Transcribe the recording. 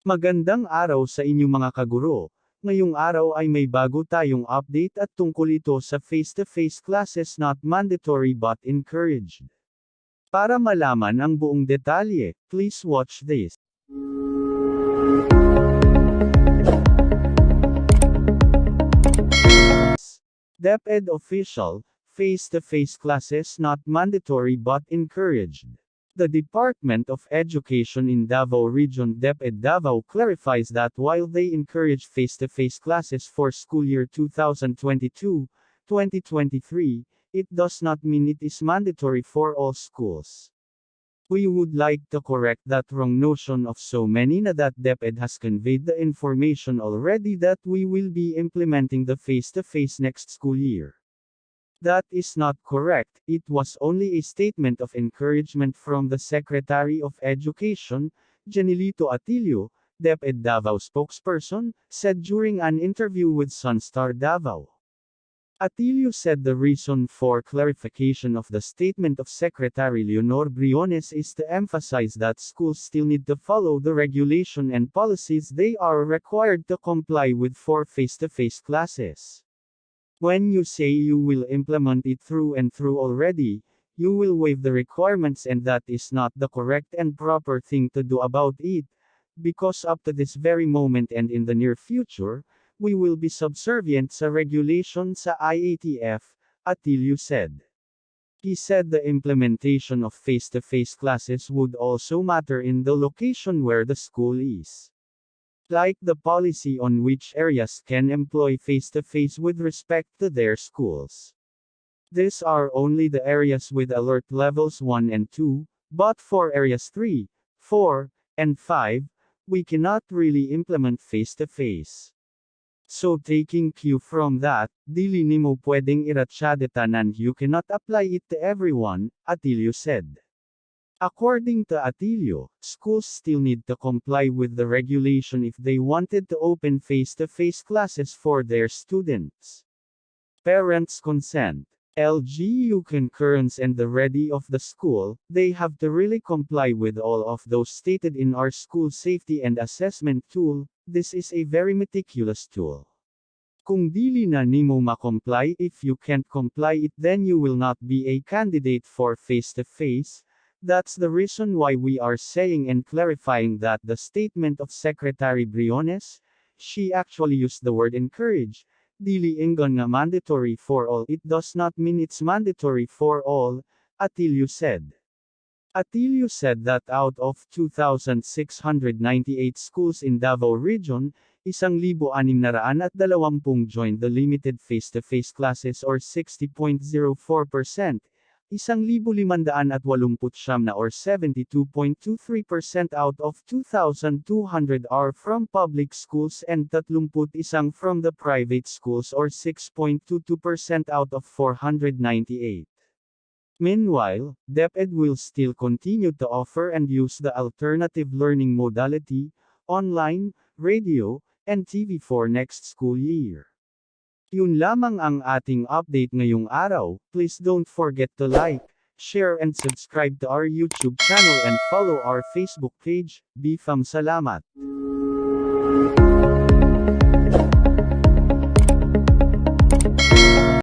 Magandang araw sa inyo mga kaguro. Ngayong araw ay may bago tayong update at tungkol ito sa face-to-face classes not mandatory but encouraged. Para malaman ang buong detalye, please watch this. DepEd official, face-to-face classes not mandatory but encouraged. The Department of Education in Davao Region DepEd-Davao clarifies that while they encourage face-to-face classes for school year 2022-2023, it does not mean it is mandatory for all schools. We would like to correct that wrong notion of so many na that DepEd has conveyed the information already that we will be implementing the face-to-face next school year. That is not correct. It was only a statement of encouragement from the Secretary of Education, Jeneilito Atillo, DepEd-Davao spokesperson, said during an interview with SunStar Davao. Atillo said the reason for clarification of the statement of Secretary Leonor Briones is to emphasize that schools still need to follow the regulation and policies they are required to comply with for face-to-face classes. When you say you will implement it through and through already, you will waive the requirements, and that is not the correct and proper thing to do about it, because up to this very moment and in the near future, we will be subservient sa regulation sa IATF, Atillo said. He said the implementation of face-to-face classes would also matter in the location where the school is. Like the policy on which areas can employ face-to-face with respect to their schools. These are only the areas with alert levels 1 and 2, but for areas 3, 4, and 5, we cannot really implement face-to-face. So taking cue from that, dili nimo pwedeng iratsyadetan and you cannot apply it to everyone, Atillo said. According to Atillo, schools still need to comply with the regulation if they wanted to open face-to-face classes for their students. Parents' consent, LGU concurrence and the ready of the school, they have to really comply with all of those stated in our school safety and assessment tool. This is a very meticulous tool. Kung dili na nimo ma-comply, if you can't comply it, then you will not be a candidate for face-to-face. That's the reason why we are saying and clarifying that the statement of Secretary Briones, she actually used the word encourage, dili ingon nga mandatory for all, it does not mean it's mandatory for all, Atillo said. Atillo said that out of 2,698 schools in Davao Region, 1,620 joined the limited face-to-face classes or 60.04%. 1,589 or 72.23% out of 2,200 are from public schools and 31 from the private schools or 6.22% out of 498. Meanwhile, DepEd will still continue to offer and use the alternative learning modality, online, radio, and TV for next school year. Yun lamang ang ating update ngayong araw. Please don't forget to like, share and subscribe to our YouTube channel and follow our Facebook page. BFAM. Salamat!